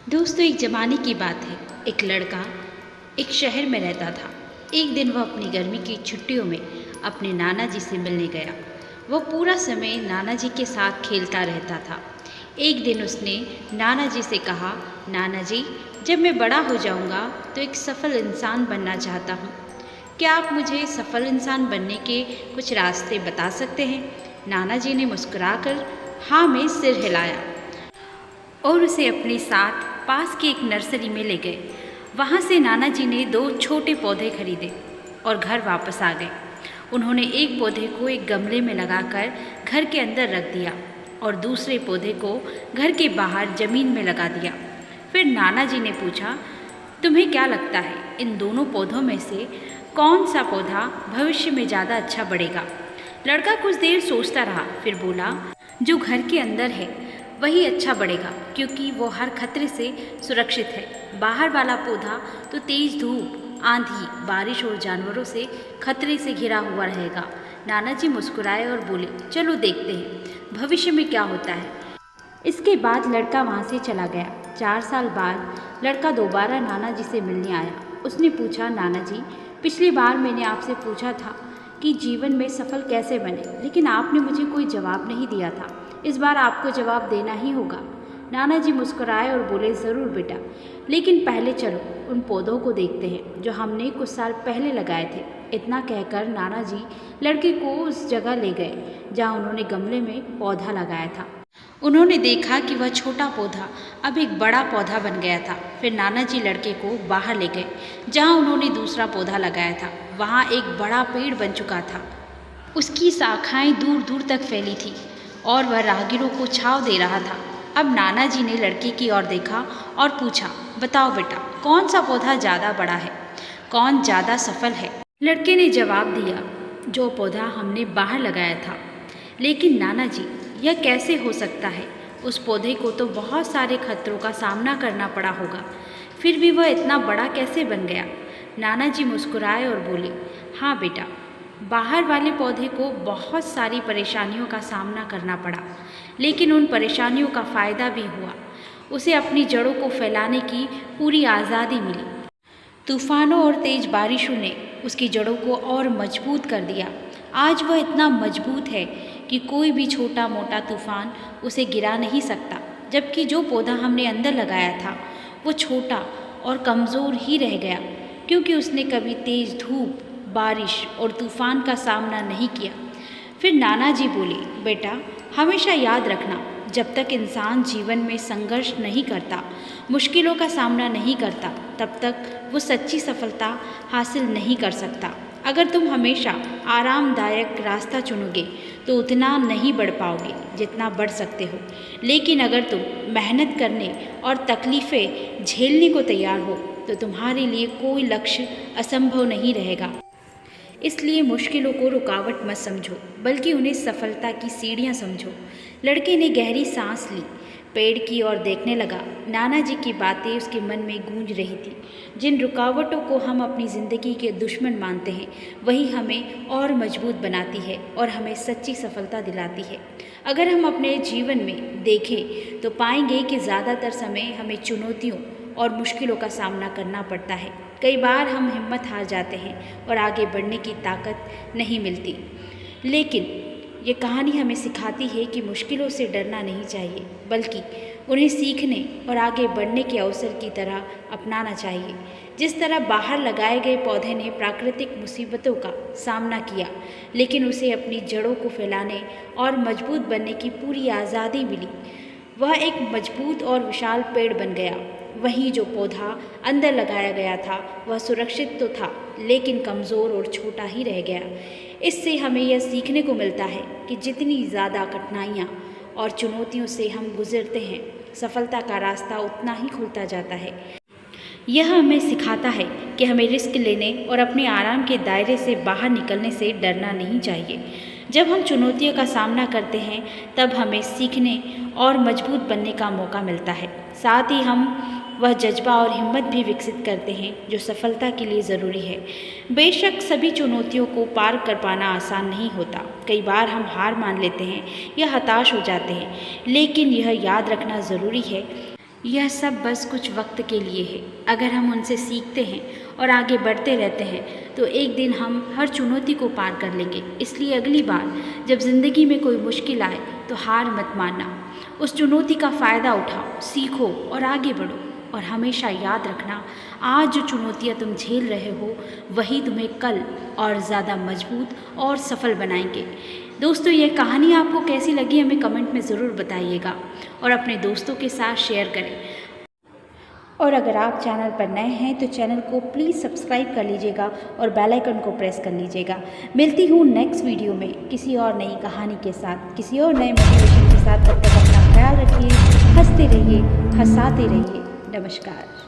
दोस्तों, एक ज़माने की बात है। एक लड़का एक शहर में रहता था। एक दिन वह अपनी गर्मी की छुट्टियों में अपने नाना जी से मिलने गया। वह पूरा समय नाना जी के साथ खेलता रहता था। एक दिन उसने नाना जी से कहा, नाना जी, जब मैं बड़ा हो जाऊंगा तो एक सफल इंसान बनना चाहता हूँ। क्या आप मुझे सफल इंसान बनने के कुछ रास्ते बता सकते हैं? नाना जी ने मुस्कुराकर हाँ में सिर हिलाया और उसे अपने साथ पास की एक नर्सरी में ले गए। वहाँ से नाना जी ने 2 छोटे पौधे खरीदे और घर वापस आ गए। उन्होंने एक पौधे को एक गमले में लगाकर घर के अंदर रख दिया और दूसरे पौधे को घर के बाहर जमीन में लगा दिया। फिर नाना जी ने पूछा, तुम्हें क्या लगता है, इन दोनों पौधों में से कौन सा पौधा भविष्य में ज़्यादा अच्छा बढ़ेगा? लड़का कुछ देर सोचता रहा, फिर बोला, जो घर के अंदर है वही अच्छा बढ़ेगा, क्योंकि वो हर खतरे से सुरक्षित है। बाहर वाला पौधा तो तेज धूप, आंधी, बारिश और जानवरों से खतरे से घिरा हुआ रहेगा। नाना जी मुस्कुराए और बोले, चलो देखते हैं भविष्य में क्या होता है। इसके बाद लड़का वहाँ से चला गया। 4 साल बाद लड़का दोबारा नाना जी से मिलने आया। उसने पूछा, नाना जी, पिछली बार मैंने आपसे पूछा था कि जीवन में सफल कैसे बने, लेकिन आपने मुझे कोई जवाब नहीं दिया था। इस बार आपको जवाब देना ही होगा। नाना जी मुस्कुराए और बोले, ज़रूर बेटा, लेकिन पहले चलो उन पौधों को देखते हैं जो हमने कुछ साल पहले लगाए थे। इतना कहकर नाना जी लड़के को उस जगह ले गए जहाँ उन्होंने गमले में पौधा लगाया था। उन्होंने देखा कि वह छोटा पौधा अब एक बड़ा पौधा बन गया था। फिर नाना जी लड़के को बाहर ले गए जहाँ उन्होंने दूसरा पौधा लगाया था। वहाँ एक बड़ा पेड़ बन चुका था। उसकी शाखाएं दूर दूर तक फैली थी और वह राहगीरों को छांव दे रहा था। अब नाना जी ने लड़के की ओर देखा और पूछा, बताओ बेटा, कौन सा पौधा ज़्यादा बड़ा है, कौन ज़्यादा सफल है? लड़के ने जवाब दिया, जो पौधा हमने बाहर लगाया था। लेकिन नाना जी, यह कैसे हो सकता है? उस पौधे को तो बहुत सारे खतरों का सामना करना पड़ा होगा, फिर भी वह इतना बड़ा कैसे बन गया? नाना जी मुस्कुराए और बोले, हाँ बेटा, बाहर वाले पौधे को बहुत सारी परेशानियों का सामना करना पड़ा, लेकिन उन परेशानियों का फ़ायदा भी हुआ। उसे अपनी जड़ों को फैलाने की पूरी आज़ादी मिली। तूफानों और तेज बारिशों ने उसकी जड़ों को और मजबूत कर दिया। आज वह इतना मजबूत है कि कोई भी छोटा मोटा तूफान उसे गिरा नहीं सकता। जबकि जो पौधा हमने अंदर लगाया था वो छोटा और कमज़ोर ही रह गया, क्योंकि उसने कभी तेज़ धूप, बारिश और तूफान का सामना नहीं किया। फिर नाना जी बोले, बेटा, हमेशा याद रखना, जब तक इंसान जीवन में संघर्ष नहीं करता, मुश्किलों का सामना नहीं करता, तब तक वो सच्ची सफलता हासिल नहीं कर सकता। अगर तुम हमेशा आरामदायक रास्ता चुनोगे तो उतना नहीं बढ़ पाओगे जितना बढ़ सकते हो। लेकिन अगर तुम मेहनत करने और तकलीफ़ें झेलने को तैयार हो तो तुम्हारे लिए कोई लक्ष्य असंभव नहीं रहेगा। इसलिए मुश्किलों को रुकावट मत समझो, बल्कि उन्हें सफलता की सीढ़ियाँ समझो। लड़के ने गहरी सांस ली, पेड़ की ओर देखने लगा। नाना जी की बातें उसके मन में गूंज रही थी। जिन रुकावटों को हम अपनी ज़िंदगी के दुश्मन मानते हैं, वही हमें और मजबूत बनाती है और हमें सच्ची सफलता दिलाती है। अगर हम अपने जीवन में देखें तो पाएंगे कि ज़्यादातर समय हमें चुनौतियों और मुश्किलों का सामना करना पड़ता है। कई बार हम हिम्मत हार जाते हैं और आगे बढ़ने की ताकत नहीं मिलती। लेकिन ये कहानी हमें सिखाती है कि मुश्किलों से डरना नहीं चाहिए, बल्कि उन्हें सीखने और आगे बढ़ने के अवसर की तरह अपनाना चाहिए। जिस तरह बाहर लगाए गए पौधे ने प्राकृतिक मुसीबतों का सामना किया, लेकिन उसे अपनी जड़ों को फैलाने और मजबूत बनने की पूरी आज़ादी मिली, वह एक मजबूत और विशाल पेड़ बन गया। वहीं जो पौधा अंदर लगाया गया था वह सुरक्षित तो था, लेकिन कमज़ोर और छोटा ही रह गया। इससे हमें यह सीखने को मिलता है कि जितनी ज़्यादा कठिनाइयाँ और चुनौतियों से हम गुजरते हैं, सफलता का रास्ता उतना ही खुलता जाता है। यह हमें सिखाता है कि हमें रिस्क लेने और अपने आराम के दायरे से बाहर निकलने से डरना नहीं चाहिए। जब हम चुनौतियों का सामना करते हैं, तब हमें सीखने और मजबूत बनने का मौका मिलता है। साथ ही हम वह जज्बा और हिम्मत भी विकसित करते हैं जो सफलता के लिए ज़रूरी है। बेशक सभी चुनौतियों को पार कर पाना आसान नहीं होता। कई बार हम हार मान लेते हैं या हताश हो जाते हैं, लेकिन यह याद रखना ज़रूरी है यह सब बस कुछ वक्त के लिए है। अगर हम उनसे सीखते हैं और आगे बढ़ते रहते हैं तो एक दिन हम हर चुनौती को पार कर लेंगे। इसलिए अगली बार जब ज़िंदगी में कोई मुश्किल आए तो हार मत मानना, उस चुनौती का फ़ायदा उठाओ, सीखो और आगे बढ़ो। और हमेशा याद रखना, आज जो चुनौतियाँ तुम झेल रहे हो वही तुम्हें कल और ज़्यादा मजबूत और सफल बनाएंगे। दोस्तों, ये कहानी आपको कैसी लगी हमें कमेंट में ज़रूर बताइएगा और अपने दोस्तों के साथ शेयर करें। और अगर आप चैनल पर नए हैं तो चैनल को प्लीज़ सब्सक्राइब कर लीजिएगा और बेल आइकन को प्रेस कर लीजिएगा। मिलती हूँ नेक्स्ट वीडियो में किसी और नई कहानी के साथ, किसी और नए मोटिवेशन के साथ। तब तक अपना ख्याल रखिए, हंसते रहिए, हंसाते रहिए। नमस्कार।